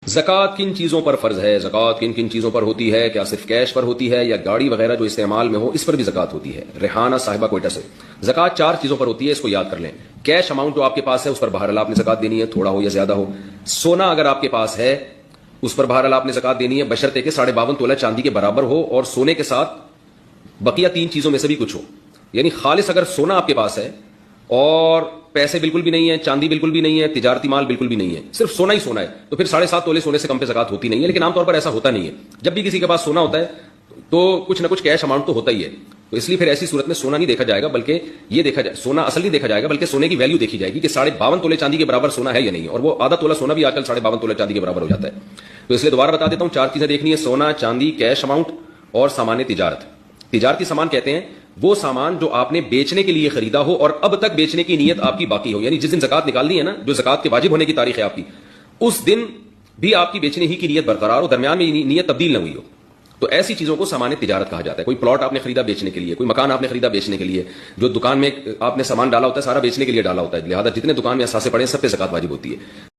زکوٰۃ کن چیزوں پر فرض ہے؟ زکوٰۃ کن کن چیزوں پر ہوتی ہے؟ کیا صرف کیش پر ہوتی ہے یا گاڑی وغیرہ جو استعمال میں ہو اس پر بھی زکوٰۃ ہوتی ہے؟ ریحانہ صاحبہ کوئٹہ سے زکوٰۃ 4 چیزوں پر ہوتی ہے، اس کو یاد کر لیں۔ کیش اماؤنٹ جو آپ کے پاس ہے اس پر بہرحال آپ نے زکوٰۃ دینی ہے، تھوڑا ہو یا زیادہ ہو۔ سونا اگر آپ کے پاس ہے اس پر بہرحال آپ نے زکوٰۃ دینی ہے، بشرطے کہ 52.5 تولہ چاندی کے برابر ہو اور سونے کے ساتھ بقیہ 3 چیزوں میں سے بھی کچھ ہو۔ یعنی خالص اگر سونا آپ کے پاس ہے اور پیسے بالکل بھی نہیں ہے، چاندی بالکل بھی نہیں ہے، تجارتی مال بالکل بھی نہیں ہے، صرف سونا ہی سونا ہے، تو پھر 7.5 تولے سونے سے کم پہ زکوٰۃ ہوتی نہیں ہے۔ لیکن عام طور پر ایسا ہوتا نہیں ہے، جب بھی کسی کے پاس سونا ہوتا ہے تو کچھ نہ کچھ کیش اماؤنٹ تو ہوتا ہی ہے، تو اس لیے پھر ایسی صورت میں سونا نہیں دیکھا جائے گا، بلکہ یہ دیکھا جائے سونا اصل نہیں دیکھا جائے گا، بلکہ سونے کی ویلیو دیکھی جائے گی کہ 52.5 تولے چاندی کے برابر سونا ہے یا نہیں ہے، اور وہ آدھا تولہ سونا بھی آج کل 52.5 تولے چاندی کے برابر ہو جاتا ہے۔ تو اس لیے دوبارہ بتا دیتا ہوں، 4 چیزیں دیکھنی ہے: سونا، چاندی، کیش اماؤنٹ اور سامان تجارت۔ تجارتی سامان کہتے ہیں وہ سامان جو آپ نے بیچنے کے لیے خریدا ہو اور اب تک بیچنے کی نیت آپ کی باقی ہو، یعنی جس دن زکوٰۃ نکالنی ہے نا، جو زکوٰۃ کے واجب ہونے کی تاریخ ہے آپ کی، اس دن بھی آپ کی بیچنے ہی کی نیت برقرار ہو، درمیان میں نیت تبدیل نہ ہوئی ہو، تو ایسی چیزوں کو سامان تجارت کہا جاتا ہے۔ کوئی پلاٹ آپ نے خریدا بیچنے کے لیے، کوئی مکان آپ نے خریدا بیچنے کے لیے، جو دکان میں آپ نے سامان ڈالا ہوتا ہے سارا بیچنے کے لیے ڈالا ہوتا ہے، لہذا جتنے دکان میں اثاثے پڑے ہیں سب پہ زکوٰۃ واجب ہوتی ہے۔